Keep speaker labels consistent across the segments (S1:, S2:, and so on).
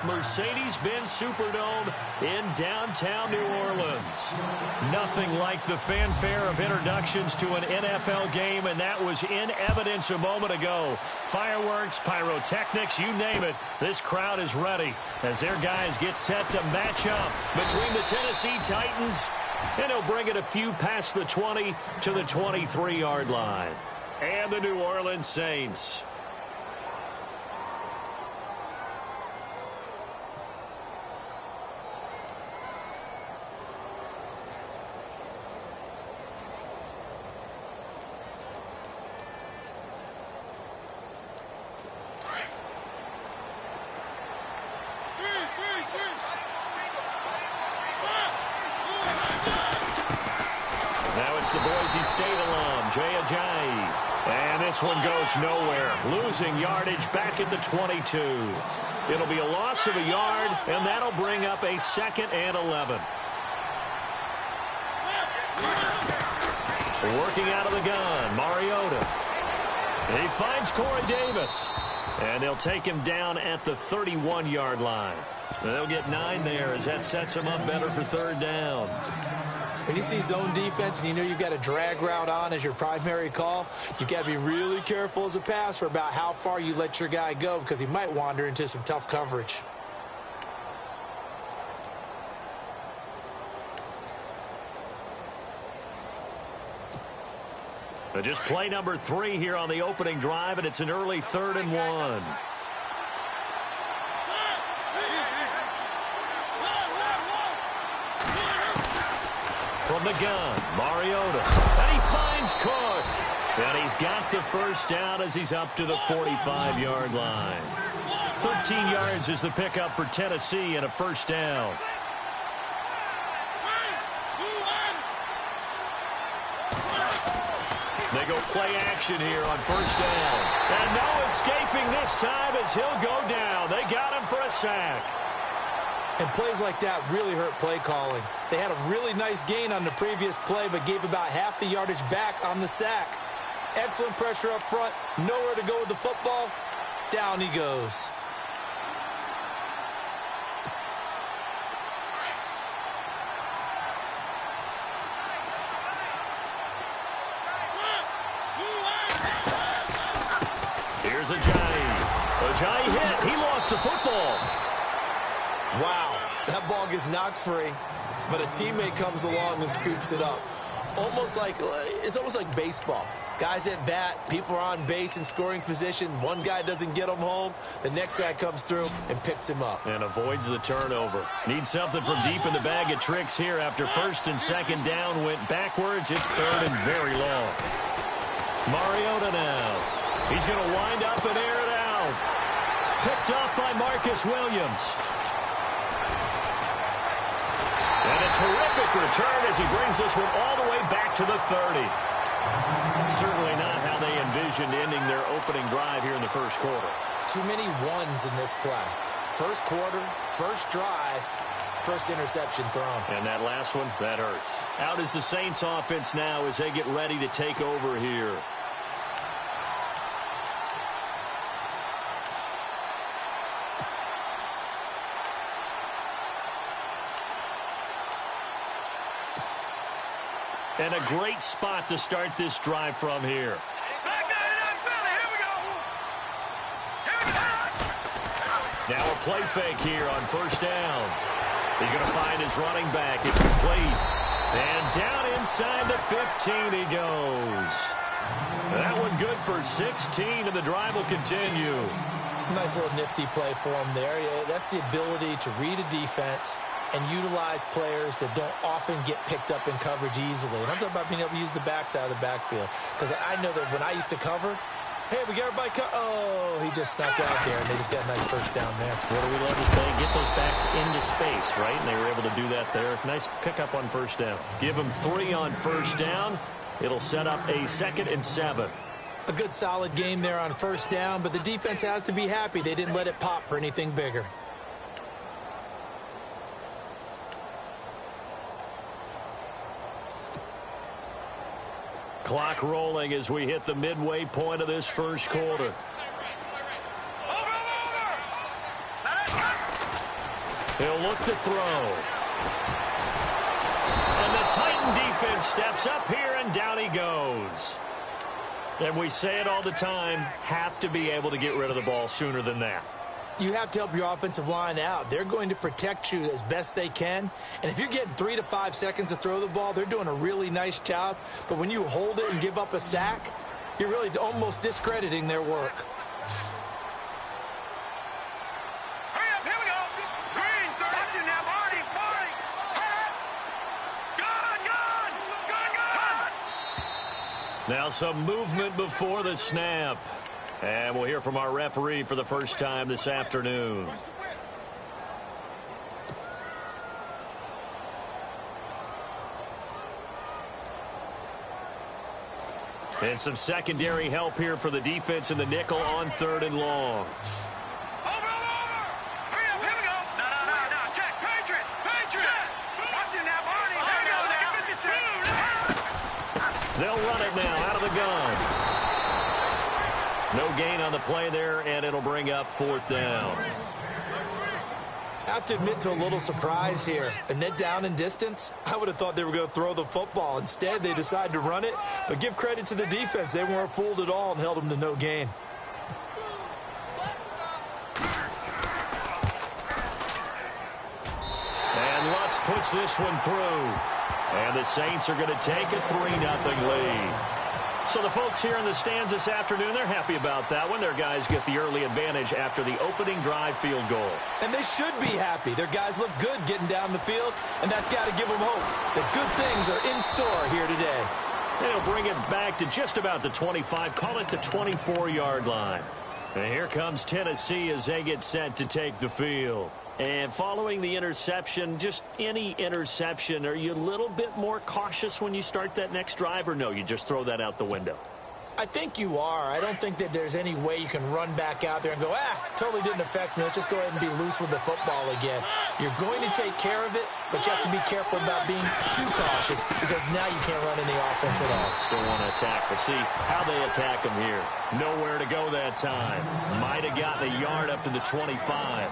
S1: Mercedes-Benz Superdome in downtown New Orleans. Nothing like the fanfare of introductions to an NFL game, and that was in evidence a moment ago. Fireworks, pyrotechnics, you name it. This crowd is ready as their guys get set to match up between the Tennessee Titans, and they'll bring it a few past the 20 to the 23-yard line. And the New Orleans Saints. The Boise State alum, Jay Ajayi. And this one goes nowhere. Losing yardage back at the 22. It'll be a loss of a yard, and that'll bring up a 2nd and 11. Working out of the gun, Mariota. He finds Corey Davis. And they'll take him down at the 31-yard line. They'll get 9 there as that sets him up better for 3rd down.
S2: When you see zone defense and you know you've got a drag route on as your primary call, you've got to be really careful as a passer about how far you let your guy go because he might wander into some tough coverage.
S1: Just play number 3 here on the opening drive, and it's an early 3rd and 1. From the gun, Mariota. And he finds Cook. And he's got the first down as he's up to the 45-yard line. 13 yards is the pickup for Tennessee and a first down. They go play action here on first down. And no escaping this time as he'll go down. They got him for a sack.
S2: And plays like that really hurt play calling. They had a really nice gain on the previous play, but gave about half the yardage back on the sack. Excellent pressure up front. Nowhere to go with the football. Down he goes.
S1: Here's Ajayi. Ajayi hit. He lost the football.
S2: Wow, that ball gets knocked free, but a teammate comes along and scoops it up. It's almost like baseball. Guys at bat, people are on base in scoring position. One guy doesn't get him home. The next guy comes through and picks him up.
S1: And avoids the turnover. Needs something from deep in the bag of tricks here after 1st and 2nd down went backwards. It's 3rd and very long. Mariota now. He's going to wind up and air it out. Picked off by Marcus Williams. And a terrific return as he brings this one all the way back to the 30. Certainly not how they envisioned ending their opening drive here in the first quarter.
S2: Too many ones in this play. First quarter, first drive, first interception thrown.
S1: And that last one, that hurts. Out is the Saints offense now as they get ready to take over here. And a great spot to start this drive from here. Now a play fake here on first down. He's going to find his running back. It's complete. And down inside the 15 he goes. That one good for 16, and the drive will continue.
S2: Nice little nifty play for him there. Yeah, that's the ability to read a defense and utilize players that don't often get picked up in coverage easily. And I'm talking about being able to use the backside of the backfield. Because I know that when I used to cover, hey, we got everybody oh, he just snuck out there, and they just got a nice first down there.
S1: What do we love to say? Get those backs into space, right? And they were able to do that there. Nice pickup on first down. Give them 3 on first down. It'll set up a 2nd and 7.
S2: A good solid game there on first down, but the defense has to be happy they didn't let it pop for anything bigger.
S1: Clock rolling as we hit the midway point of this first quarter. He'll look to throw. And the Titan defense steps up here, and down he goes. And we say it all the time, have to be able to get rid of the ball sooner than that.
S2: You have to help your offensive line out. They're going to protect you as best they can. And if you're getting 3 to 5 seconds to throw the ball, they're doing a really nice job. But when you hold it and give up a sack, you're really almost discrediting their work.
S1: Now some movement before the snap. And we'll hear from our referee for the first time this afternoon. And some secondary help here for the defense in the nickel on 3rd and long. They'll run it now out of the gun. No gain on the play there, and it'll bring up 4th down.
S2: I have to admit to a little surprise here. A net down in distance, I would have thought they were going to throw the football. Instead, they decided to run it. But give credit to the defense. They weren't fooled at all and held them to no gain.
S1: And Lutz puts this one through. And the Saints are going to take a 3-0 lead. So the folks here in the stands this afternoon, they're happy about that one. Their guys get the early advantage after the opening drive field goal.
S2: And they should be happy. Their guys look good getting down the field, and that's got to give them hope that good things are in store here today.
S1: They'll bring it back to just about the 25, call it the 24-yard line. And here comes Tennessee as they get set to take the field. And following the interception, just any interception, are you a little bit more cautious when you start that next drive, or no, you just throw that out the window?
S2: I think you are. I don't think that there's any way you can run back out there and go, totally didn't affect me. Let's just go ahead and be loose with the football again. You're going to take care of it, but you have to be careful about being too cautious because now you can't run any offense at all.
S1: Still want to attack. We'll see how they attack them here. Nowhere to go that time. Might have gotten a yard up to the 25.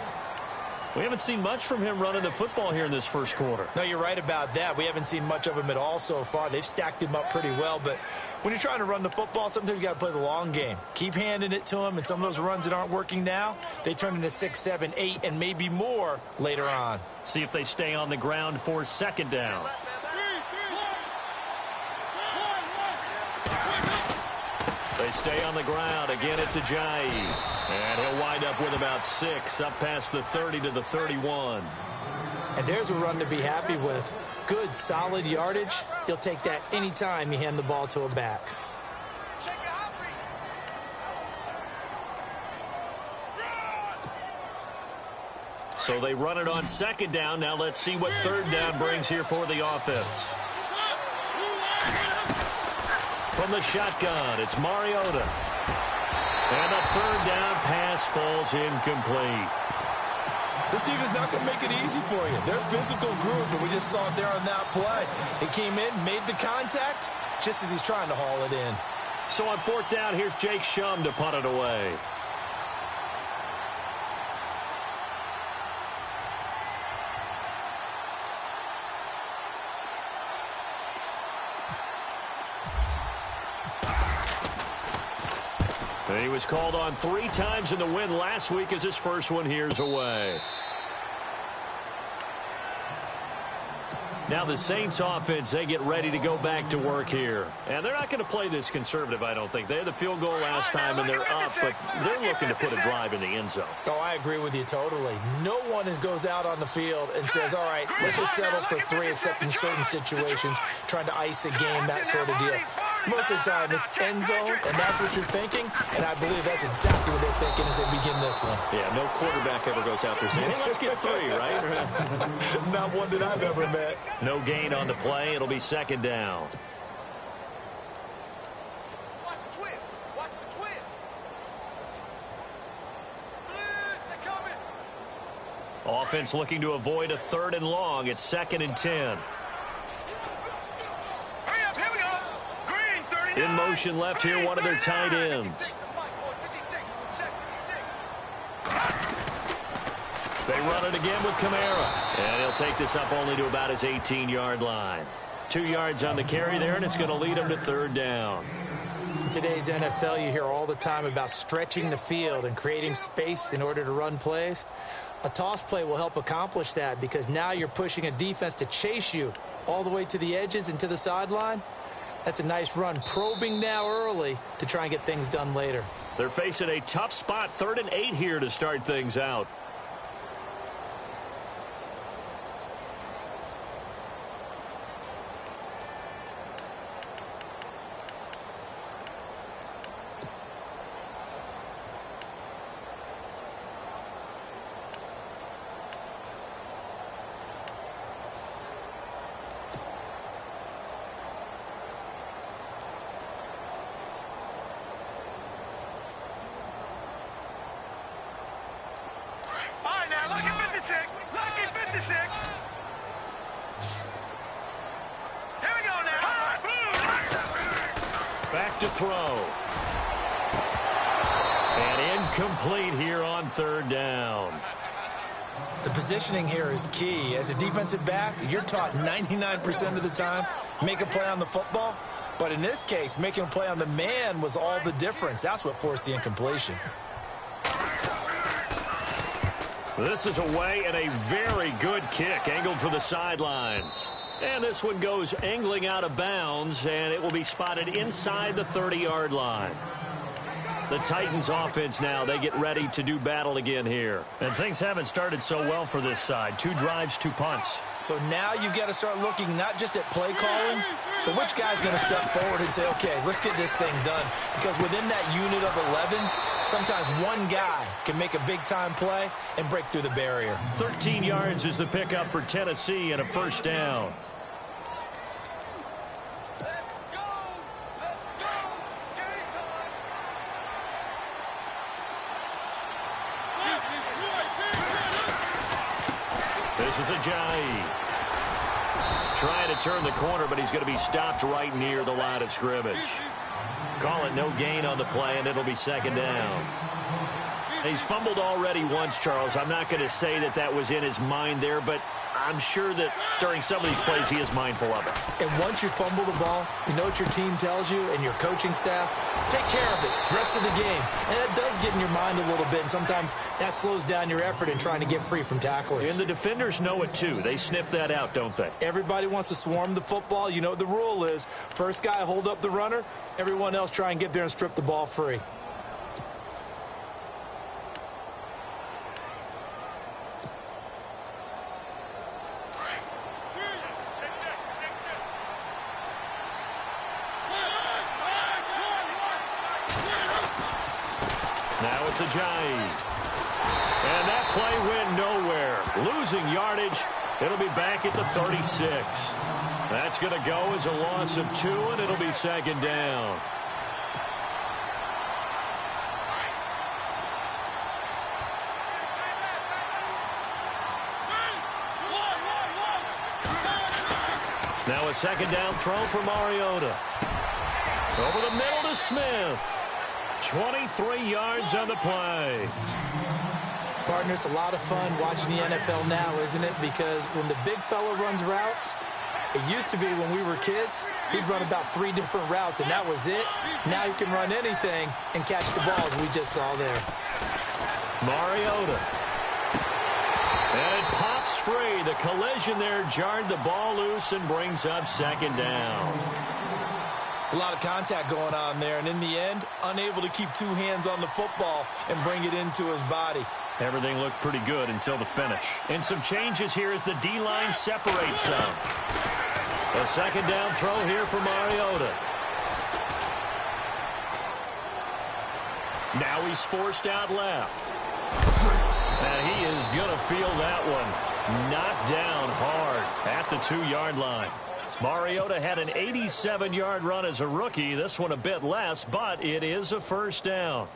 S1: We haven't seen much from him running the football here in this first quarter.
S2: No, you're right about that. We haven't seen much of him at all so far. They've stacked him up pretty well, but when you're trying to run the football, sometimes you got to play the long game. Keep handing it to him, and some of those runs that aren't working now, they turn into 6, 7, 8, and maybe more later on.
S1: See if they stay on the ground for 2nd down. They stay on the ground. Again, it's Ajayi. And he'll wind up with about 6, up past the 30 to the 31.
S2: And there's a run to be happy with. Good, solid yardage. He'll take that anytime you hand the ball to a back.
S1: So they run it on 2nd down. Now let's see what 3rd down brings here for the offense. From the shotgun, it's Mariota. And the 3rd down pass falls incomplete.
S2: This team is not going to make it easy for you. They're a physical group, and we just saw it there on that play. He came in, made the contact, just as he's trying to haul it in.
S1: So on 4th down, here's Jake Shum to punt it away. He was called on 3 times in the win last week as his first one here's away. Now the Saints offense, they get ready to go back to work here. And they're not going to play this conservative, I don't think. They had the field goal last time, and they're up, but they're looking to put a drive in the end zone.
S2: Oh, I agree with you totally. No one goes out on the field and says, all right, let's just settle for 3, except in certain situations, trying to ice a game, that sort of deal. Most of the time, it's end zone, and that's what you're thinking, and I believe that's exactly what they're thinking as they begin this one.
S1: Yeah, no quarterback ever goes out there saying, hey, let's get 3, right?
S2: Not one that I've ever met.
S1: No gain on the play. It'll be 2nd down.
S3: Watch the twist. Watch the twist. They're coming.
S1: Offense looking to avoid a 3rd and long. It's 2nd and 10.
S3: Hurry up, here we go. Green, 39.
S1: In motion left here, one of their tight ends. They run it again with Kamara. And he'll take this up only to about his 18-yard line. 2 yards on the carry there, and it's going to lead him to third down.
S2: In today's NFL, you hear all the time about stretching the field and creating space in order to run plays. A toss play will help accomplish that because now you're pushing a defense to chase you all the way to the edges and to the sideline. That's a nice run, probing now early to try and get things done later.
S1: They're facing a tough spot, 3rd and 8 here to start things out. Back to throw. And incomplete here on 3rd down.
S2: The positioning here is key. As a defensive back, you're taught 99% of the time, make a play on the football. But in this case, making a play on the man was all the difference. That's what forced the incompletion.
S1: This is away and a very good kick, angled for the sidelines. And this one goes angling out of bounds, and it will be spotted inside the 30-yard line. The Titans offense now, they get ready to do battle again here. And things haven't started so well for this side. 2 drives, 2 punts.
S2: So now you've got to start looking not just at play calling, but which guy's going to step forward and say, okay, let's get this thing done. Because within that unit of 11, sometimes one guy can make a big-time play and break through the barrier.
S1: 13 yards is the pickup for Tennessee and a 1st down. This is Ajayi. Trying to turn the corner, but he's going to be stopped right near the line of scrimmage. Call it no gain on the play, and it'll be 2nd down. He's fumbled already once, Charles. I'm not going to say that that was in his mind there, but I'm sure that during some of these plays he is mindful of it.
S2: And once you fumble the ball, you know what your team tells you and your coaching staff? Take care of it rest of the game. And that does get in your mind a little bit, and sometimes that slows down your effort in trying to get free from tacklers.
S1: And the defenders know it too. They sniff that out, don't they?
S2: Everybody wants to swarm the football. You know what the rule is. First guy hold up the runner. Everyone else try and get there and strip the ball free.
S1: Now it's Ajayi. And that play went nowhere. Losing yardage. It'll be back at the 36. That's going to go as a loss of 2, and it'll be 2nd down. Now a 2nd down throw for Mariota. Over the middle to Smith. 23 yards on the play.
S2: Partner, it's a lot of fun watching the NFL now, isn't it? Because when the big fella runs routes, it used to be when we were kids, he'd run about 3 different routes, and that was it. Now he can run anything and catch the ball, as we just saw there.
S1: Mariota. And it pops free. The collision there jarred the ball loose and brings up 2nd down.
S2: It's a lot of contact going on there, and in the end, unable to keep 2 hands on the football and bring it into his body.
S1: Everything looked pretty good until the finish. And some changes here as the D-line separates some. A 2nd down throw here for Mariota. Now he's forced out left. And he is going to feel that one. Knocked down hard at the 2-yard line. Mariota had an 87-yard run as a rookie. This one a bit less, but it is a 1st down.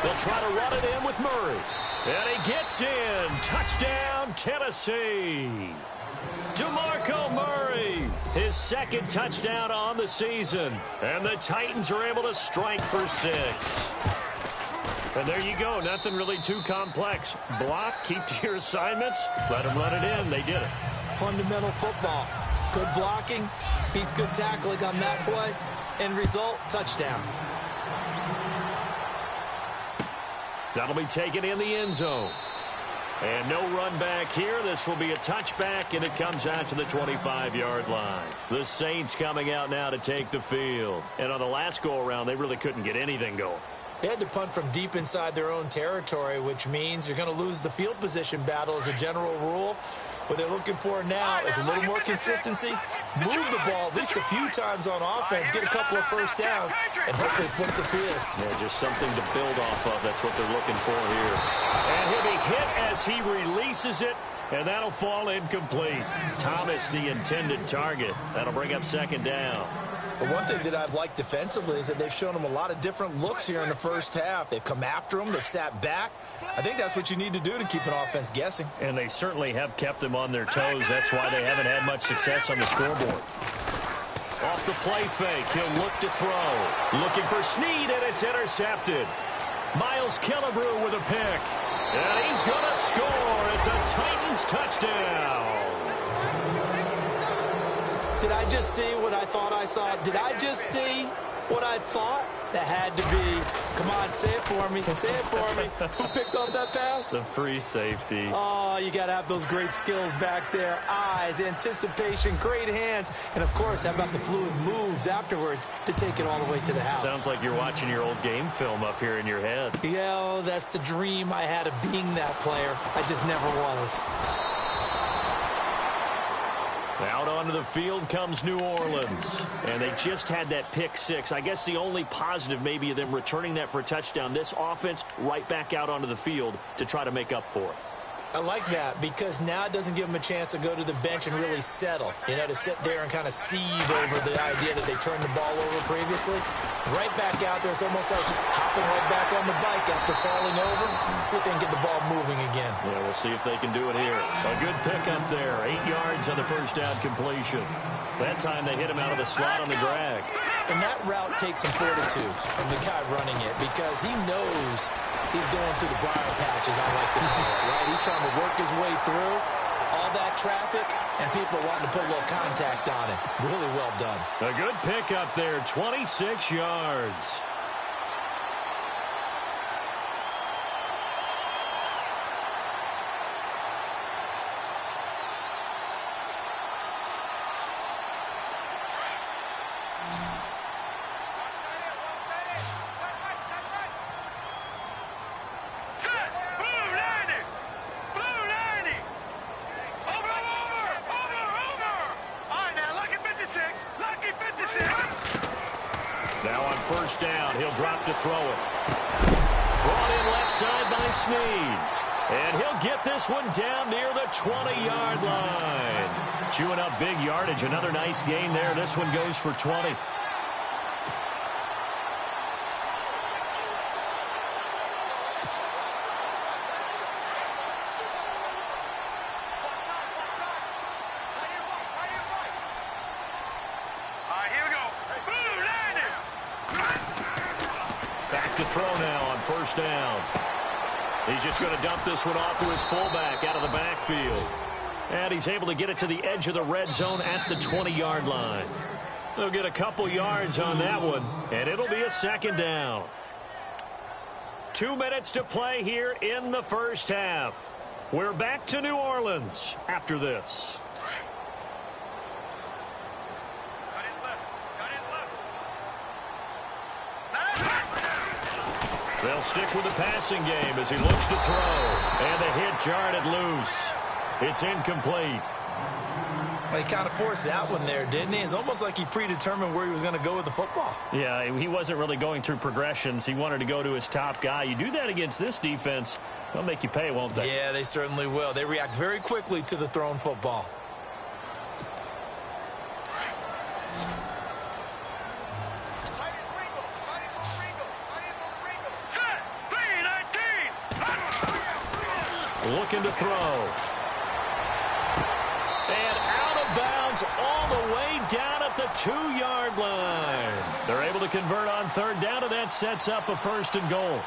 S1: They'll try to run it in with Murray. And he gets in. Touchdown, Tennessee. DeMarco Murray, his second touchdown on the season. And the Titans are able to strike for 6. And there you go. Nothing really too complex. Block, keep to your assignments, let them run it in. They did it.
S2: Fundamental football. Good blocking, beats good tackling on that play. End result, touchdown.
S1: That'll be taken in the end zone. And no run back here. This will be a touchback, and it comes out to the 25-yard line. The Saints coming out now to take the field. And on the last go-around, they really couldn't get anything going.
S2: They had to punt from deep inside their own territory, which means you're going to lose the field position battle as a general rule. What they're looking for now is a little more consistency, move the ball at least a few times on offense, get a couple of first downs, and hopefully flip the field.
S1: Yeah, just something to build off of. That's what they're looking for here. And he'll be hit as he releases it, and that'll fall incomplete. Thomas, the intended target. That'll bring up second down.
S2: The one thing that I've liked defensively is that they've shown them a lot of different looks here in the first half. They've come after them. They've sat back. I think that's what you need to do to keep an offense guessing.
S1: And they certainly have kept them on their toes. That's why they haven't had much success on the scoreboard. Off the play fake, he'll look to throw. Looking for Snead, and it's intercepted. Miles Killebrew with a pick. And he's going to score. It's a Titans touchdown.
S2: Did I just see what I thought I saw? Did I just see what I thought? That had to be. Come on, say it for me. Say it for me. Who picked up that pass?
S1: The free safety.
S2: Oh, you got to have those great skills back there. Eyes, anticipation, great hands. And, of course, how about the fluid moves afterwards to take it all the way to the house?
S1: Sounds like you're watching your old game film up here in your head.
S2: Yeah, oh, that's the dream I had of being that player. I just never was.
S1: Out onto the field comes New Orleans. And they just had that pick six. I guess the only positive maybe of them returning that for a touchdown. This offense right back out onto the field to try to make up for it.
S2: I like that because now it doesn't give them a chance to go to the bench and really settle. You know, to sit there and kind of seethe over the idea that they turned the ball over previously. Right back out there. It's almost like hopping right back on the bike after falling over. See if they can get the ball moving again.
S1: Yeah, we'll see if they can do it here. A good pickup there. 8 yards on the first down completion. That time they hit him out of the slot on the drag.
S2: And that route takes some fortitude from the guy running it because he knows he's going through the briar patch, as I like to call it, right? He's trying to work his way through all that traffic, and people are wanting to put a little contact on it. Really well done.
S1: A good pickup there, 26 yards. First down, he'll drop to throw it. Brought in left side by Snead. And he'll get this one down near the 20-yard line. Chewing up big yardage. Another nice gain there. This one goes for 20. First down. He's just going to dump this one off to his fullback out of the backfield. And he's able to get it to the edge of the red zone at the 20-yard line. They'll get a couple yards on that one, and it'll be a second down. 2 minutes to play here in the first half. We're back to New Orleans after this. They'll stick with the passing game as he looks to throw. And the hit jarred it loose. It's incomplete.
S2: Well, he kind of forced that one there, didn't he? It's almost like he predetermined where he was going to go with the football.
S1: Yeah, he wasn't really going through progressions. He wanted to go to his top guy. You do that against this defense, they'll make you pay, won't they?
S2: Yeah, they certainly will. They react very quickly to the thrown football.
S1: Looking to throw. And out of bounds all the way down at the 2-yard line. They're able to convert on third down, and that sets up a first and goal.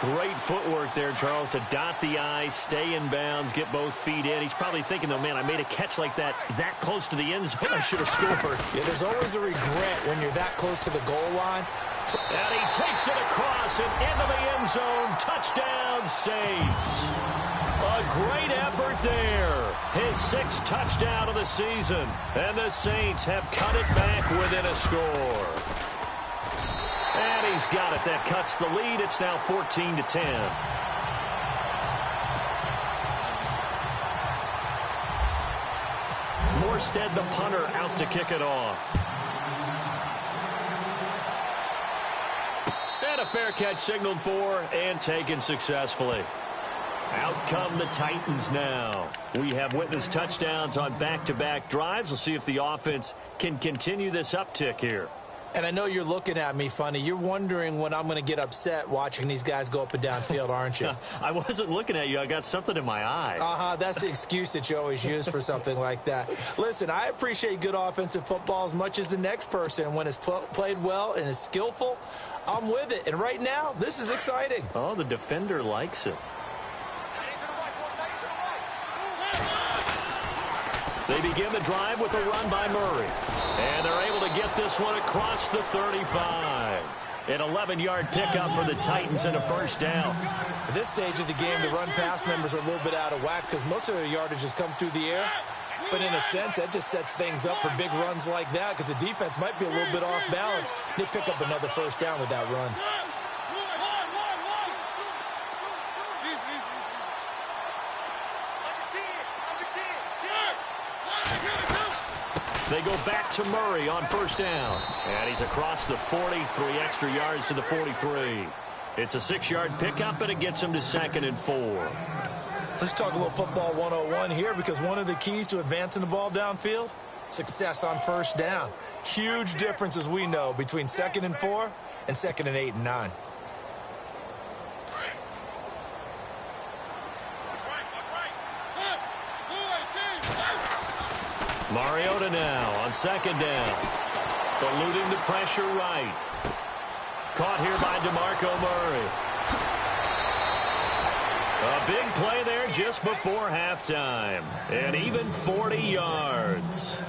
S1: Great footwork there, Charles, to dot the I, stay in bounds, get both feet in. He's probably thinking, though, man, I made a catch like that close to the end zone. I should have scored.
S2: Yeah, there's always a regret when you're that close to the goal line.
S1: And he takes it across and into the end zone. Touchdown, Saints. A great effort there. His 6th touchdown of the season. And the Saints have cut it back within a score. And he's got it. That cuts the lead. It's now 14-10. Morstead, the punter, out to kick it off. And a fair catch signaled for and taken successfully. Out come the Titans now. We have witnessed touchdowns on back-to-back drives. We'll see if the offense can continue this uptick here.
S2: And I know you're looking at me funny. You're wondering when I'm going to get upset watching these guys go up and down field, aren't you?
S1: I wasn't looking at you. I got something in my eye.
S2: That's the excuse that you always use for something like that. Listen, I appreciate good offensive football as much as the next person. When it's played well and is skillful, I'm with it. And right now, this is exciting.
S1: Oh, the defender likes it. They begin the drive with a run by Murray. And they're able to get this one across the 35. An 11-yard pickup for the Titans and a first down.
S2: At this stage of the game, the run-pass numbers are a little bit out of whack because most of their yardage has come through the air. But in a sense, that just sets things up for big runs like that because the defense might be a little bit off balance. They pick up another first down with that run.
S1: They go back to Murray on first down. And he's across the 40, 3 extra yards to the 43. It's a 6-yard pickup, and it gets him to 2nd and 4.
S2: Let's talk a little football 101 here because one of the keys to advancing the ball downfield, success on first down. Huge difference, as we know, between 2nd and 4 and 2nd and 8 and 9.
S1: Mariota now on 2nd down. Eluding the pressure right. Caught here by DeMarco Murray. A big play there just before halftime. And even 40 yards.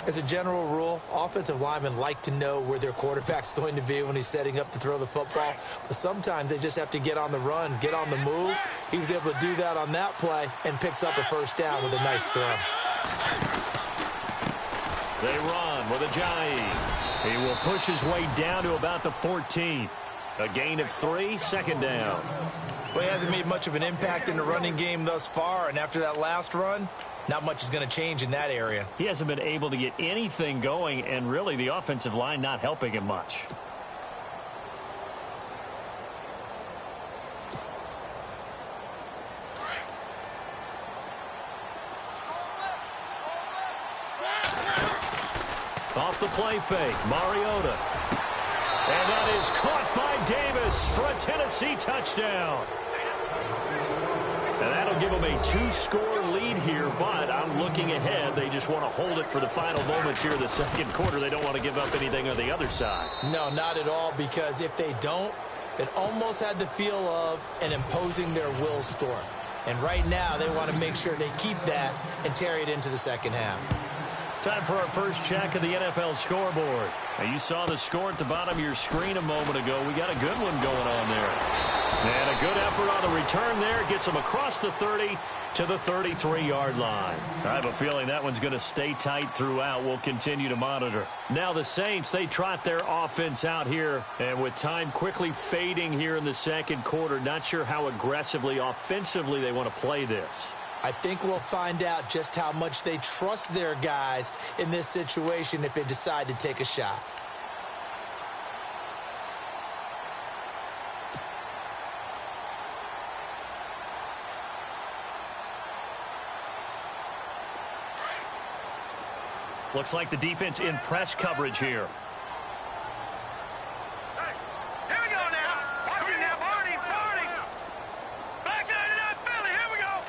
S2: As a general rule, offensive linemen like to know where their quarterback's going to be when he's setting up to throw the football. But sometimes they just have to get on the run, get on the move. He was able to do that on that play and picks up a first down with a nice throw.
S1: They run with Ajayi. He will push his way down to about the 14. A gain of 3, 2nd down.
S2: Well, he hasn't made much of an impact in the running game thus far, and after that last run, not much is going to change in that area.
S1: He hasn't been able to get anything going, and really the offensive line not helping him much. Off the play fake, Mariota. And that is caught by Davis for a Tennessee touchdown. And that'll give them a 2-score lead here, but I'm looking ahead. They just want to hold it for the final moments here in the 2nd quarter. They don't want to give up anything on the other side.
S2: No, not at all, because if they don't, it almost had the feel of an imposing their will score. And right now, they want to make sure they keep that and carry it into the 2nd half.
S1: Time for our first check of the NFL scoreboard. Now, you saw the score at the bottom of your screen a moment ago. We got a good one going on there. And a good effort on the return there. Gets them across the 30 to the 33-yard line. I have a feeling that one's going to stay tight throughout. We'll continue to monitor. Now the Saints, they trot their offense out here. And with time quickly fading here in the 2nd quarter, not sure how aggressively, offensively they want to play this.
S2: I think we'll find out just how much they trust their guys in this situation if they decide to take a shot.
S1: Looks like the defense in press coverage here.
S3: Hey, here we go now. Watch it now, Barney. Back there to that Philly. Here we go.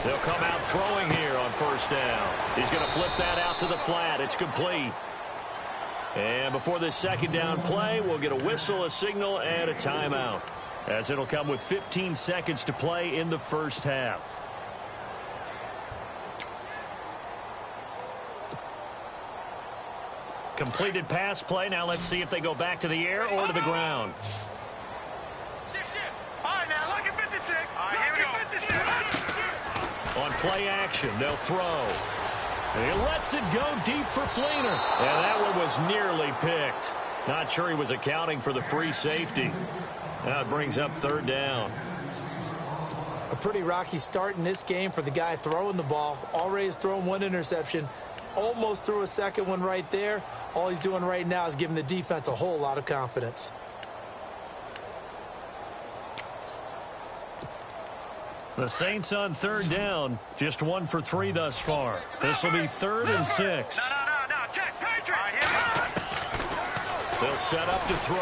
S1: They'll come out throwing here on first down. He's going to flip that out to the flat. It's complete. And before this second down play, we'll get a whistle, a signal, and a timeout, as it'll come with 15 seconds to play in the first half. Completed pass play. Now let's see if they go back to the air or to the ground.
S3: All right, now, look at 56. All right, here we go. 56.
S1: On play action, they'll throw. He lets it go deep for Fleener. And that one was nearly picked. Not sure he was accounting for the free safety. Now it brings up third down.
S2: A pretty rocky start in this game for the guy throwing the ball. Already has thrown one interception. Almost threw a second one right there. All he's doing right now is giving the defense a whole lot of confidence.
S1: The Saints on third down, just 1 for 3 thus far. This will be 3rd and 6.
S3: No, check, Patriot. All right, here we go.
S1: They'll set up to throw.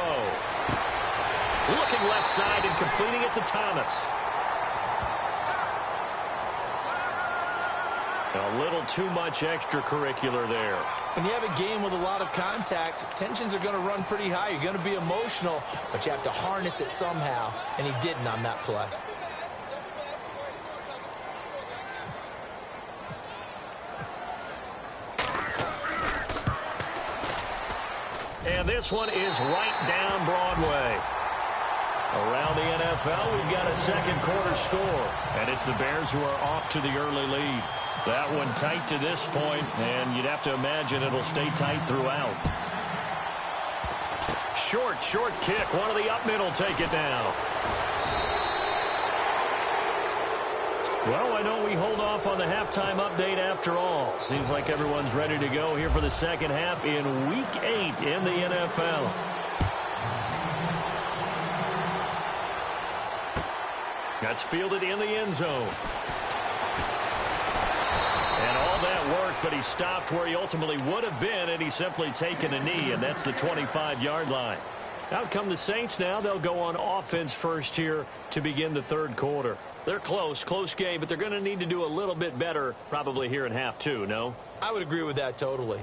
S1: Looking left side and completing it to Thomas. A little too much extracurricular there.
S2: When you have a game with a lot of contact, tensions are going to run pretty high. You're going to be emotional, but you have to harness it somehow, and he didn't on that play.
S1: And this one is right down Broadway. Around the NFL, we've got a second quarter score, and it's the Bears who are off to the early lead. That one tight to this point, and you'd have to imagine it'll stay tight throughout. Short kick. One of the up middle take it now. Well, I know we hold off on the halftime update after all. Seems like everyone's ready to go here for the second half in Week 8 in the NFL. That's fielded in the end zone. And all that work, but he stopped where he ultimately would have been, and he's simply taken a knee, and that's the 25-yard line. Out come the Saints now. They'll go on offense first here to begin the third quarter. They're close game, but they're going to need to do a little bit better probably here in half two, no?
S2: I would agree with that totally.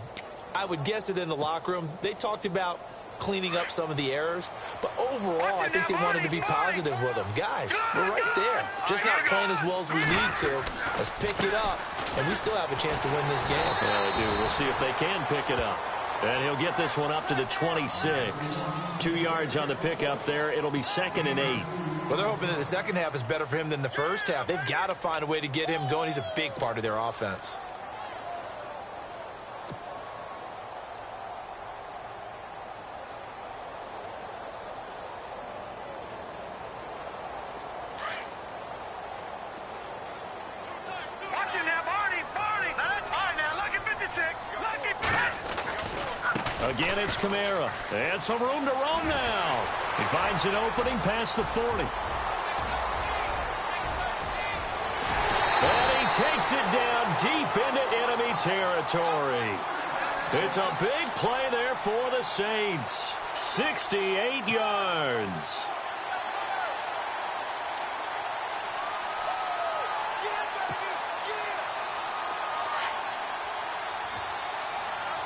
S2: I would guess it in the locker room. They talked about cleaning up some of the errors, but overall, I think they wanted to be positive with them. Guys, we're right there. Just not playing as well as we need to. Let's pick it up, and we still have a chance to win this game.
S1: Yeah, they do. We'll see if they can pick it up. And he'll get this one up to the 26. 2 yards on the pickup there. It'll be 2nd and 8.
S2: Well, they're hoping that the second half is better for him than the first half. They've got to find a way to get him going. He's a big part of their offense.
S3: Watch it now, Barney. That's high now. Look at 56. Look at 50.
S1: Again, it's Kamara. And some room to roam now. He finds an opening past the 40. And he takes it down deep into enemy territory. It's a big play there for the Saints. 68 yards.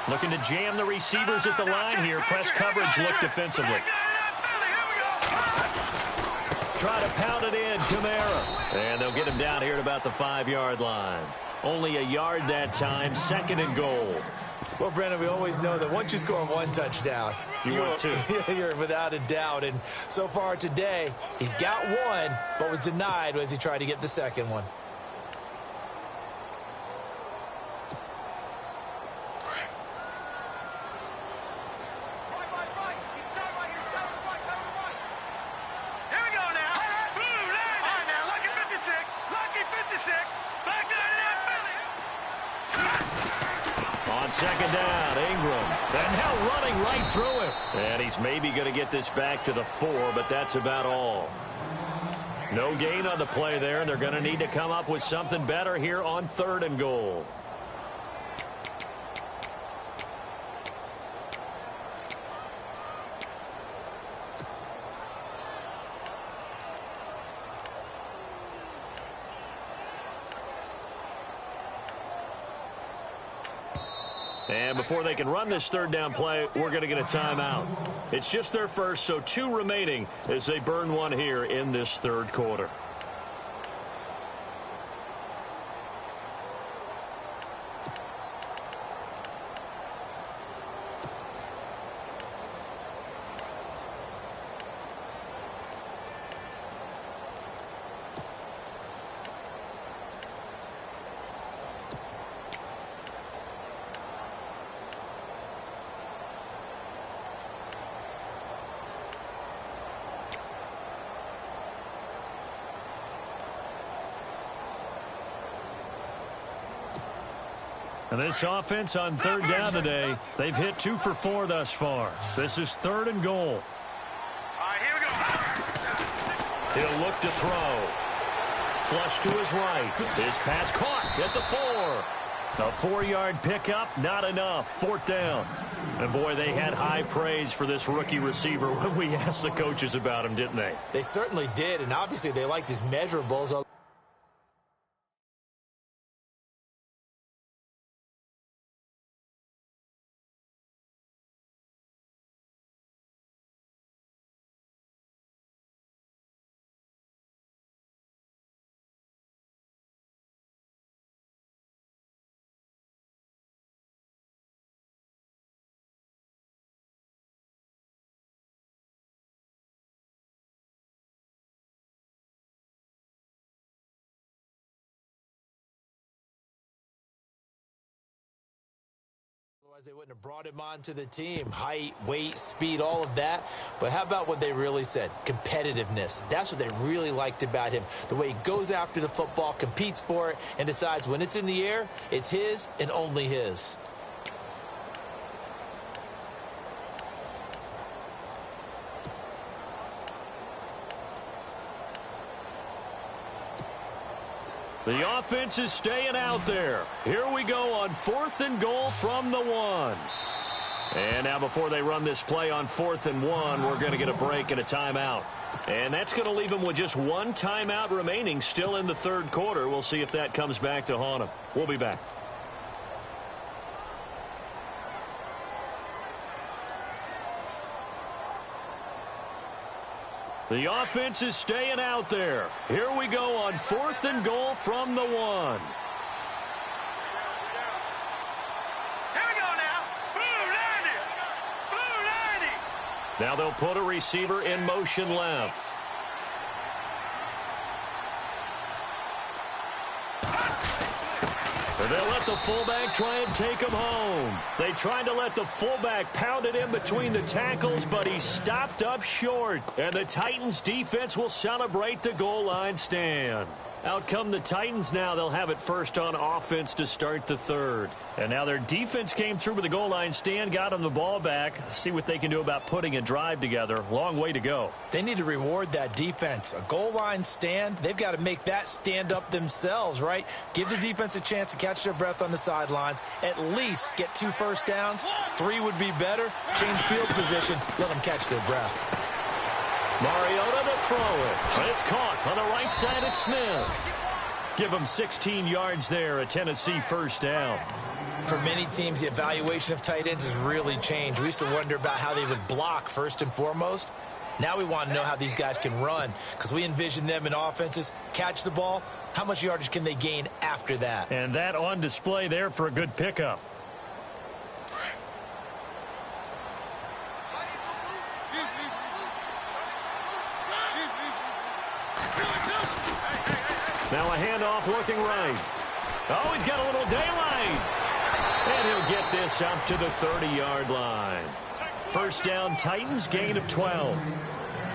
S1: Looking to jam the receivers at the line here. Press coverage look defensively. Try to pound it in, Kamara. And they'll get him down here at about the 5-yard line. Only a yard that time, 2nd and goal.
S2: Well, Brandon, we always know that once you score one touchdown, you're without a doubt. And so far today, he's got one, but was denied as he tried to get the second one.
S1: On second down, Ingram. And now running right through him. And he's maybe going to get this back to the 4, but that's about all. No gain on the play there, and they're going to need to come up with something better here on 3rd and goal. And before they can run this third down play, we're going to get a timeout. It's just their first, so 2 remaining as they burn one here in this third quarter. And this offense on third down today, they've hit 2 for 4 thus far. This is 3rd and goal.
S3: All right, here we go.
S1: He'll look to throw. Flush to his right. His pass caught at the 4. A 4-yard pickup, not enough. 4th down. And, boy, they had high praise for this rookie receiver when we asked the coaches about him, didn't they?
S2: They certainly did, and obviously they liked his measurables. Otherwise, they wouldn't have brought him onto the team. Height, weight, speed, all of that. But how about what they really said? Competitiveness. That's what they really liked about him. The way he goes after the football, competes for it, and decides when it's in the air, it's his and only his.
S1: The offense is staying out there. Here we go on 4th and goal from the 1. And now before they run this play on 4th and 1, we're going to get a break and a timeout. And that's going to leave them with just 1 timeout remaining still in the third quarter. We'll see if that comes back to haunt them. We'll be back. The offense is staying out there. Here we go on 4th and goal from the 1.
S3: Here we go now. Blue 90. Blue 90.
S1: Now they'll put a receiver in motion left. They'll let the fullback try and take him home. They tried to let the fullback pound it in between the tackles, but he stopped up short. And the Titans defense will celebrate the goal line stand. Out come the Titans now. They'll have it first on offense to start the third. And now their defense came through with the goal line stand, got them the ball back. See what they can do about putting a drive together. Long way to go.
S2: They need to reward that defense. A goal line stand, they've got to make that stand up themselves, right? Give the defense a chance to catch their breath on the sidelines. At least get 2 first downs. 3 would be better. Change field position. Let them catch their breath.
S1: Mariota to throw it. And it's caught on the right side at Smith. Give them 16 yards there, a Tennessee first down.
S2: For many teams, the evaluation of tight ends has really changed. We used to wonder about how they would block first and foremost. Now we want to know how these guys can run because we envision them in offenses. Catch the ball. How much yardage can they gain after that?
S1: And that on display there for a good pickup. Now a handoff looking right. Oh, he's got a little daylight. And he'll get this up to the 30-yard line. First down, Titans, gain of 12.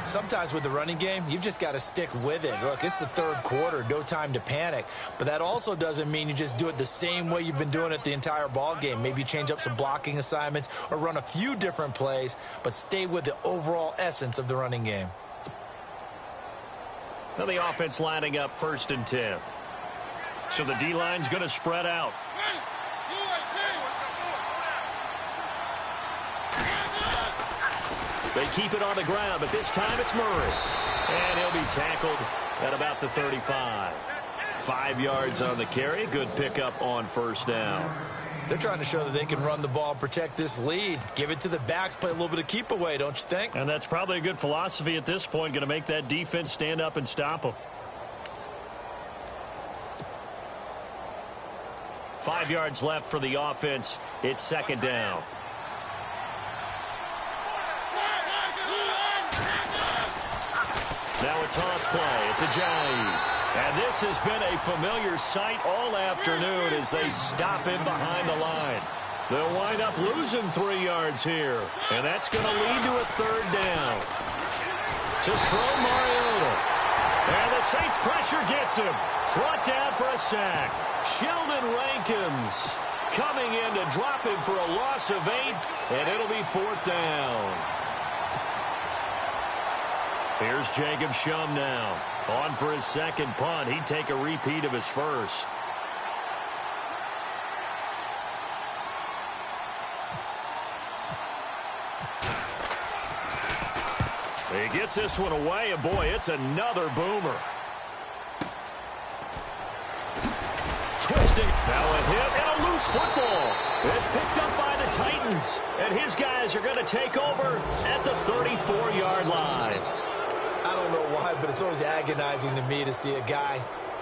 S2: Sometimes with the running game, you've just got to stick with it. Look, it's the third quarter, no time to panic. But that also doesn't mean you just do it the same way you've been doing it the entire ball game. Maybe change up some blocking assignments or run a few different plays, but stay with the overall essence of the running game.
S1: So the offense lining up 1st and 10. So the D-line's going to spread out. They keep it on the ground, but this time it's Murray. And he'll be tackled at about the 35. 5 yards on the carry. Good pickup on first down.
S2: They're trying to show that they can run the ball and protect this lead. Give it to the backs, play a little bit of keep away, don't you think?
S1: And that's probably a good philosophy at this point, going to make that defense stand up and stop them. 5 yards left for the offense. It's second down. Now a toss play. It's Ajayi. And this has been a familiar sight all afternoon as they stop him behind the line. They'll wind up losing 3 yards here. And that's going to lead to a third down. To throw Mariota. And the Saints pressure gets him. Brought down for a sack. Sheldon Rankins coming in to drop him for a loss of 8. And it'll be fourth down. Here's Jacob Shum now. On for his second punt. He'd take a repeat of his first. He gets this one away, and boy, it's another boomer. Twisting. Now a hit and a loose football. It's picked up by the Titans. And his guys are going to take over at the 34-yard line.
S2: I don't know why, but it's always agonizing to me to see a guy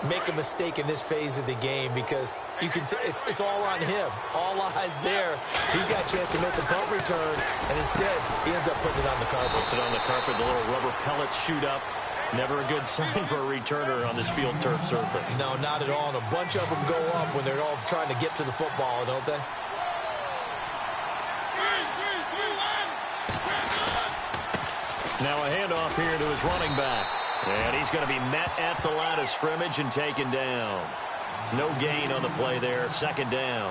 S2: make a mistake in this phase of the game because you can it's all on him. All eyes there. He's got a chance to make the punt return, and instead he ends up putting it on the carpet.
S1: Puts it on the carpet. The little rubber pellets shoot up. Never a good sign for a returner on this field turf surface.
S2: No, not at all. And a bunch of them go up when they're all trying to get to the football, don't they?
S1: Now a handoff here to his running back. And he's going to be met at the line of scrimmage and taken down. No gain on the play there. Second down.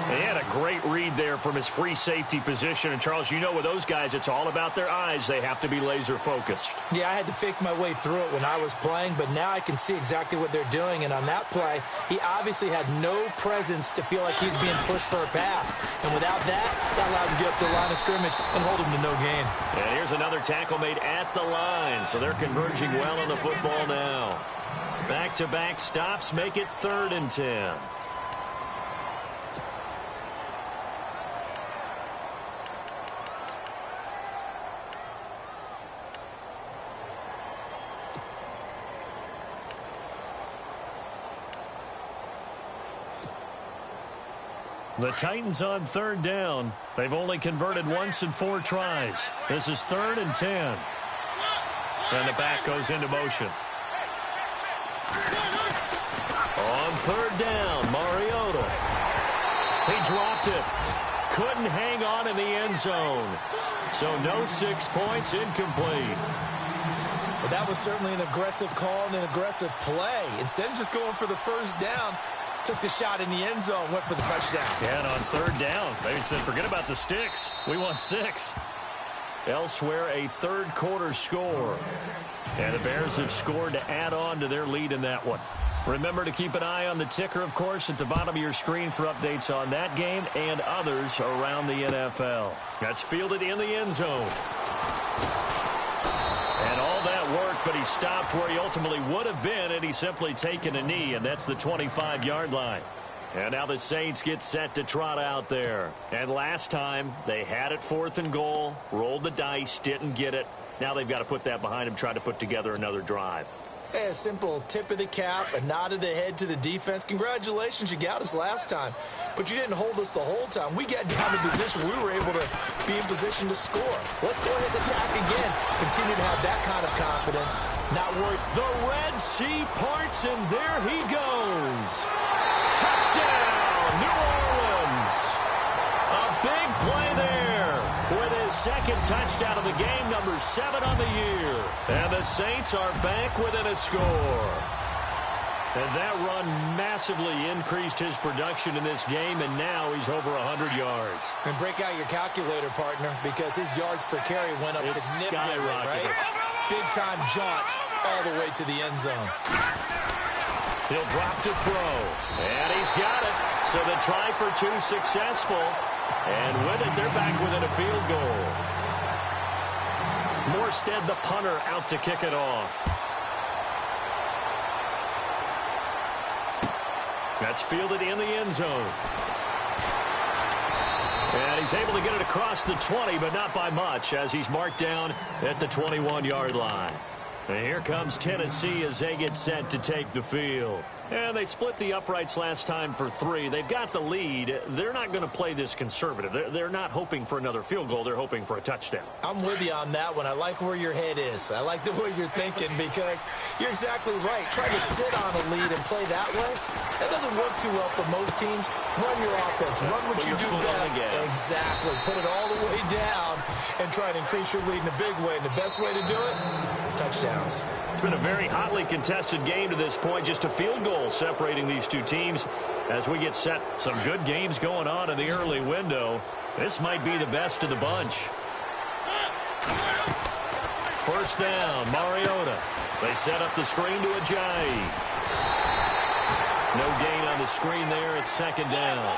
S1: And he had a great read there from his free safety position. And, Charles, you know with those guys, it's all about their eyes. They have to be laser focused.
S2: Yeah, I had to fake my way through it when I was playing, but now I can see exactly what they're doing. And on that play, he obviously had no presence to feel like he's being pushed for a pass. And without that allowed him to get up to the line of scrimmage and hold him to no gain.
S1: And here's another tackle made at the line. So they're converging well on the football now. Back-to-back stops make it 3rd and 10. The Titans on 3rd down. They've only converted once in 4 tries. This is 3rd and 10. And the back goes into motion. On 3rd down, Mariota. He dropped it. Couldn't hang on in the end zone. So no 6 points, incomplete.
S2: Well, that was certainly an aggressive call and an aggressive play. Instead of just going for the first down, took the shot in the end zone, went for the touchdown.
S1: Yeah, and on 3rd down, they said, forget about the sticks. We want 6. Elsewhere, a 3rd quarter score. And the Bears have scored to add on to their lead in that one. Remember to keep an eye on the ticker, of course, at the bottom of your screen for updates on that game and others around the NFL. That's fielded in the end zone. And all that work, but he stopped where he ultimately would have been had he simply taken a knee, and that's the 25-yard line. And now the Saints get set to trot out there. And last time, they had it 4th and goal, rolled the dice, didn't get it. Now they've got to put that behind them, try to put together another drive.
S2: Hey, a simple tip of the cap, a nod of the head to the defense. Congratulations, you got us last time. But you didn't hold us the whole time. We got down in position. We were able to be in position to score. Let's go ahead and attack again. Continue to have that kind of confidence. Not worried.
S1: The Red Sea parts, and there he goes. Touchdown, New Orleans. A big play there with his 2nd touchdown of the game, number 7 on the year. And the Saints are back within a score. And that run massively increased his production in this game, and now he's over 100 yards.
S2: And break out your calculator, partner, because his yards per carry went up significantly, right? Big-time jaunt all the way to the end zone.
S1: He'll drop to throw. And he's got it. So the try for 2 successful. And with it, they're back within a field goal. Morstead, the punter, out to kick it off. That's fielded in the end zone. And he's able to get it across the 20, but not by much, as he's marked down at the 21-yard line. And here comes Tennessee as they get set to take the field. And they split the uprights last time for 3. They've got the lead. They're not going to play this conservative. They're not hoping for another field goal. They're hoping for a touchdown.
S2: I'm with you on that one. I like where your head is. I like the way you're thinking because you're exactly right. Try to sit on a lead and play that way. That doesn't work too well for most teams. Run your offense. Run what you do best. Exactly. Put it all the way down and try to increase your lead in a big way. And the best way to do it, touchdowns.
S1: It's been a very hotly contested game to this point. Just a field goal separating these two teams as we get set. Some good games going on in the early window. This might be the best of the bunch. First down, Mariota. They set up the screen to Ajayi. No gain on the screen there. It's second down.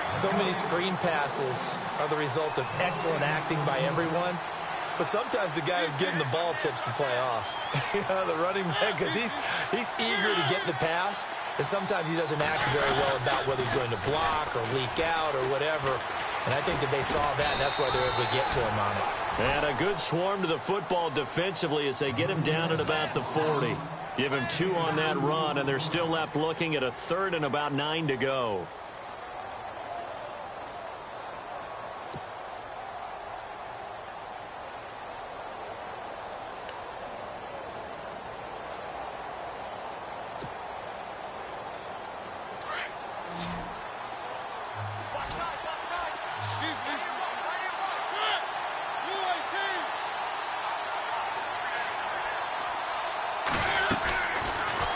S2: So many screen passes are the result of excellent acting by everyone. But sometimes the guy who's getting the ball tips the play off. The running back, because he's eager to get the pass. And sometimes he doesn't act very well about whether he's going to block or leak out or whatever. And I think that they saw that, and that's why they're able to get to him on it.
S1: And a good swarm to the football defensively as they get him down at about the 40. Give him 2 on that run, and they're still left looking at a 3rd and about 9 to go.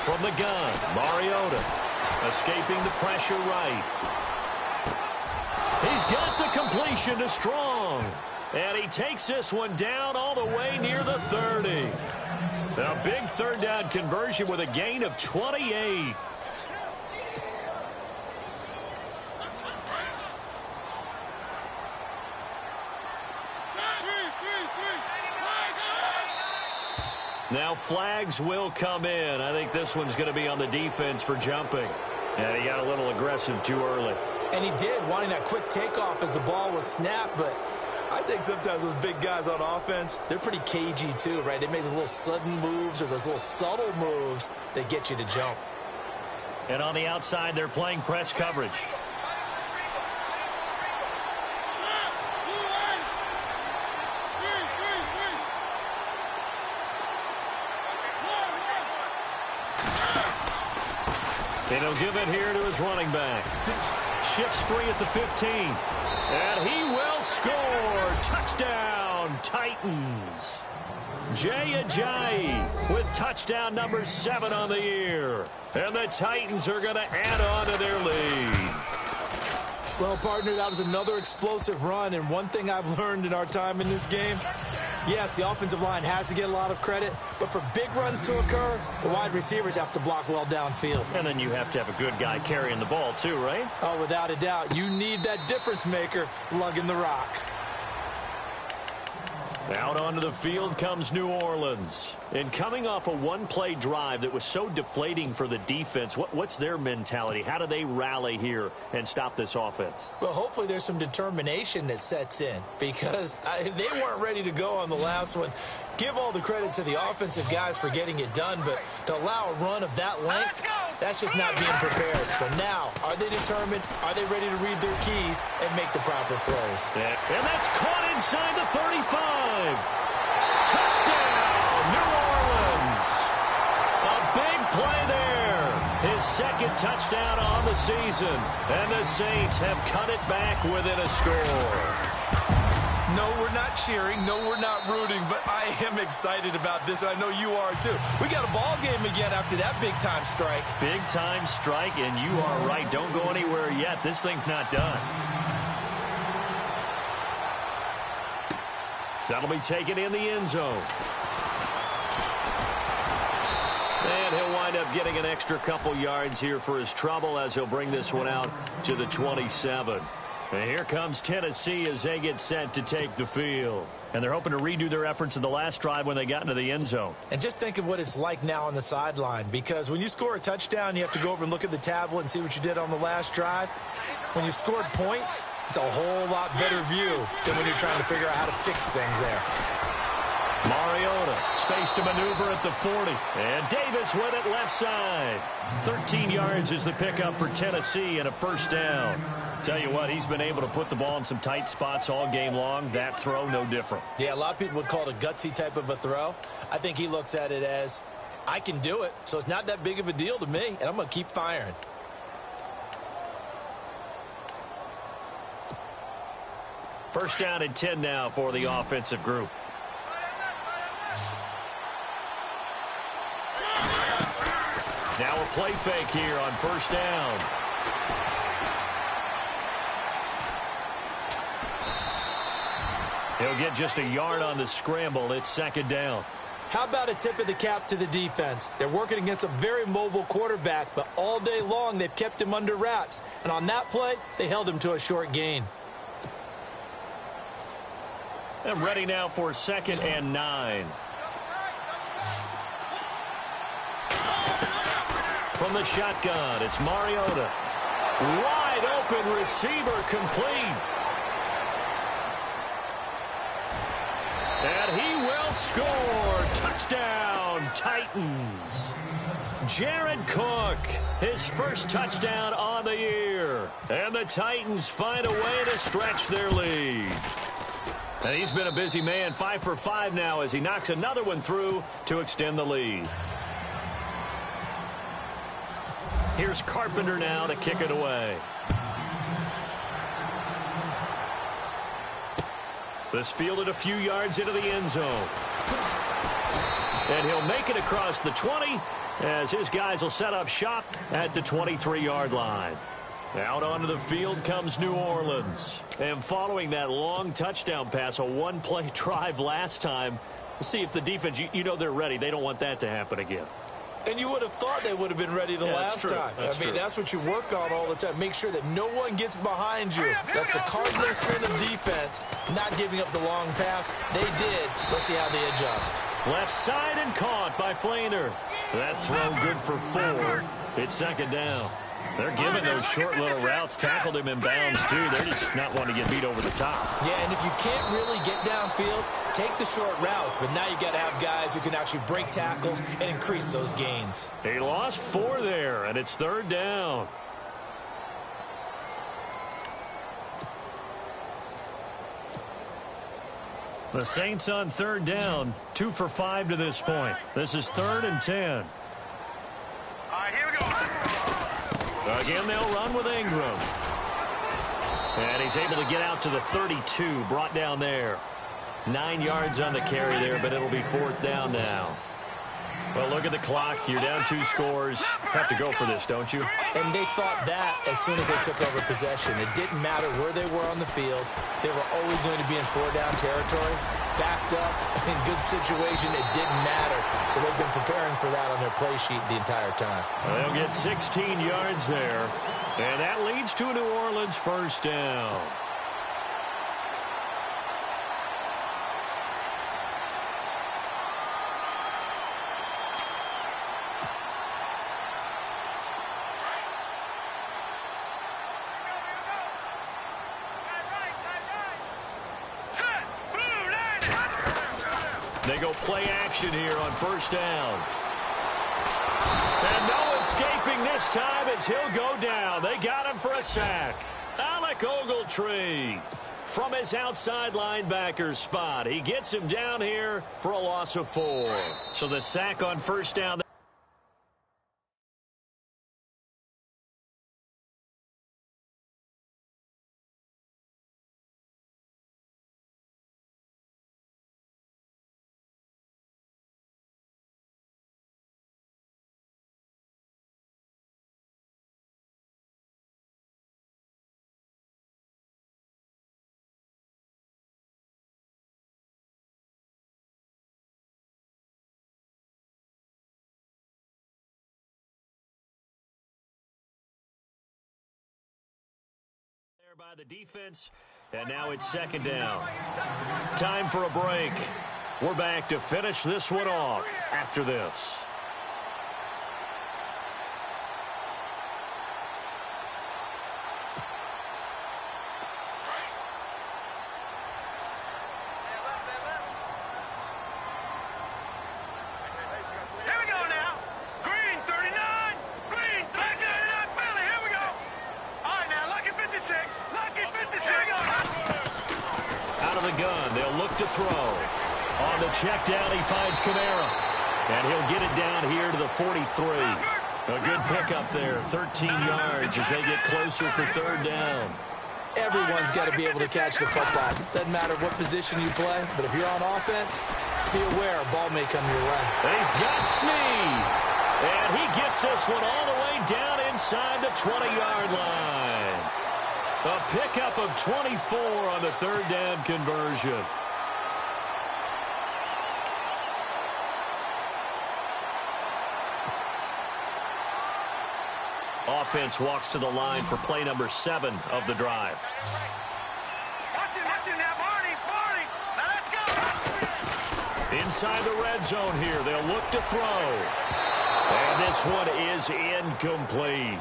S1: From the gun, Mariota escaping the pressure right. He's got the completion to Strong. And he takes this one down all the way near the 30. A big 3rd down conversion with a gain of 28. Now flags will come in. I think this one's going to be on the defense for jumping. And he got a little aggressive too early.
S2: And he did, wanting that quick takeoff as the ball was snapped. But I think sometimes those big guys on offense, they're pretty cagey too, right? They make those little sudden moves or those little subtle moves that get you to jump.
S1: And on the outside, they're playing press coverage. And he'll give it here to his running back. Shifts free at the 15. And he will score. Touchdown, Titans. Jay Ajayi with touchdown number 7 on the year. And the Titans are going to add on to their lead.
S2: Well, partner, that was another explosive run. And one thing I've learned in our time in this game, yes, the offensive line has to get a lot of credit, but for big runs to occur, the wide receivers have to block well downfield.
S1: And then you have to have a good guy carrying the ball too, right?
S2: Oh, without a doubt. You need that difference maker lugging the rock.
S1: Out onto the field comes New Orleans. And coming off a one-play drive that was so deflating for the defense, what's their mentality? How do they rally here and stop this offense?
S2: Well, hopefully there's some determination that sets in because they weren't ready to go on the last one. Give all the credit to the offensive guys for getting it done, but to allow a run of that length, that's just not being prepared. So now, are they determined? Are they ready to read their keys and make the proper plays?
S1: Yeah. And that's caught inside the 35. Touchdown, New Orleans. A big play there. His 2nd touchdown on the season. And the Saints have cut it back within a score.
S2: No, we're not cheering. No, we're not rooting. But I am excited about this, and I know you are too. We got a ball game again after that big-time strike.
S1: Big-time strike, and you are right. Don't go anywhere yet. This thing's not done. That'll be taken in the end zone. And he'll wind up getting an extra couple yards here for his trouble as he'll bring this one out to the 27. And here comes Tennessee as they get set to take the field. And they're hoping to redo their efforts in the last drive when they got into the end zone.
S2: And just think of what it's like now on the sideline, because when you score a touchdown, you have to go over and look at the tablet and see what you did on the last drive. When you scored points, it's a whole lot better view than when you're trying to figure out how to fix things there.
S1: Mariota, space to maneuver at the 40. And Davis with it left side. 13 yards is the pickup for Tennessee and a first down. Tell you what, he's been able to put the ball in some tight spots all game long. That throw, no different.
S2: Yeah, a lot of people would call it a gutsy type of a throw. I think he looks at it as, I can do it, so it's not that big of a deal to me, and I'm going to keep firing.
S1: First down and 10 now for the offensive group. Now a play fake here on first down. He'll get just a yard on the scramble. It's second down.
S2: How about a tip of the cap to the defense? They're working against a very mobile quarterback, but all day long they've kept him under wraps. And on that play, they held him to a short gain.
S1: And ready now for second and 9. From the shotgun, it's Mariota. Wide open receiver complete. And he will score. Touchdown, Titans. Jared Cook, his first touchdown on the year. And the Titans find a way to stretch their lead. And he's been a busy man, 5 for 5 now as he knocks another one through to extend the lead. Here's Carpenter now to kick it away. This fielded a few yards into the end zone. And he'll make it across the 20 as his guys will set up shop at the 23-yard line. Out onto the field comes New Orleans. And following that long touchdown pass, a one-play drive last time, see if the defense, you know they're ready. They don't want that to happen again.
S2: And you would have thought they would have been ready the last time.
S1: That's true.
S2: That's what you work on all the time. Make sure that no one gets behind you. That's the cardinal sin of defense, not giving up the long pass. They did. Let's see how they adjust.
S1: Left side and caught by Flainer. That throw good for 4. It's second down. They're giving those short little routes. Tackled him in bounds, too. They're just not wanting to get beat over the top.
S2: Yeah, and if you can't really get downfield, take the short routes. But now you've got to have guys who can actually break tackles and increase those gains.
S1: He lost 4 there, and it's third down. The Saints on third down, 2 for 5 to this point. This is third and 10.
S3: All right, here we go.
S1: Again, they'll run with Ingram. And he's able to get out to the 32, brought down there. 9 yards on the carry there, but it'll be fourth down now. Well, look at the clock. You're down 2 scores. Have to go for this, don't you?
S2: And they thought that as soon as they took over possession. It didn't matter where they were on the field. They were always going to be in 4-down territory. Backed up, in good situation, it didn't matter. So they've been preparing for that on their play sheet the entire time.
S1: Well, they'll get 16 yards there. And that leads to a New Orleans first down. They go play action here on first down. And no escaping this time as he'll go down. They got him for a sack. Alec Ogletree from his outside linebacker spot. He gets him down here for a loss of 4. So the sack on first down. By the defense, and now it's second down. Time for a break. We're back to finish this one off after this. Check down, he finds Kamara. And he'll get it down here to the 43. A good pickup there, 13 yards as they get closer for third down.
S2: Everyone's got to be able to catch the football. Doesn't matter what position you play, but if you're on offense, be aware a ball may come your way.
S1: And he's got Snead. And he gets this one all the way down inside the 20-yard line. A pickup of 24 on the third down conversion. Offense walks to the line for play number 7 of the drive.
S3: Watch it now, Barney. Now let's go.
S1: Inside the red zone here, they'll look to throw. And this one is incomplete.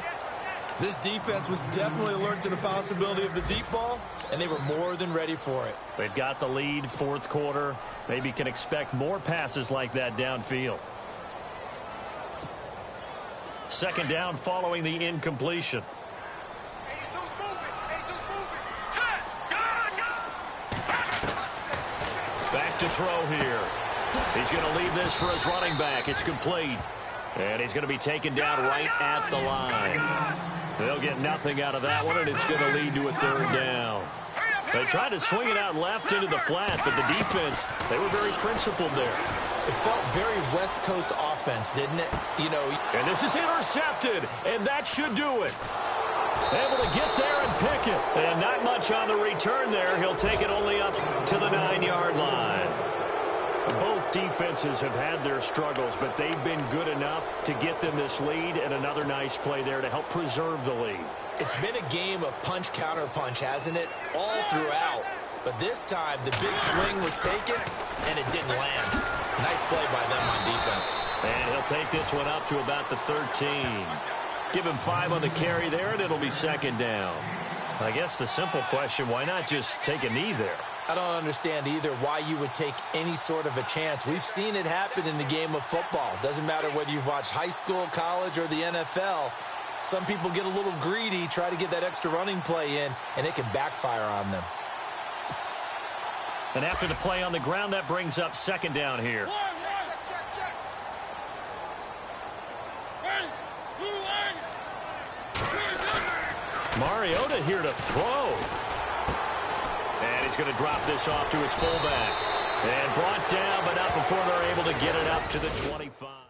S2: This defense was definitely alert to the possibility of the deep ball, and they were more than ready for it.
S1: They've got the lead, fourth quarter. Maybe can expect more passes like that downfield. Second down following the incompletion. Back to throw here. He's going to leave this for his running back. It's complete. And he's going to be taken down right at the line. They'll get nothing out of that one, and it's going to lead to a third down. They tried to swing it out left into the flat, but the defense, they were very principled there.
S2: It felt very West Coast offense, didn't it? You know.
S1: And this is intercepted, and that should do it. Able to get there and pick it. And not much on the return there. He'll take it only up to the 9-yard line. Both defenses have had their struggles, but they've been good enough to get them this lead, and another nice play there to help preserve the lead.
S2: It's been a game of punch-counter-punch, hasn't it? All throughout. But this time, the big swing was taken, and it didn't land. Nice play by them on defense.
S1: And he'll take this one up to about the 13. Give him 5 on the carry there, and it'll be second down. I guess the simple question, why not just take a knee there?
S2: I don't understand either why you would take any sort of a chance. We've seen it happen in the game of football. Doesn't matter whether you've watched high school, college, or the NFL. Some people get a little greedy, try to get that extra running play in, and it can backfire on them.
S1: And after the play on the ground, that brings up second down here. Mariota here to throw. And he's going to drop this off to his fullback. And brought down, but not before they're able to get it up to the 25.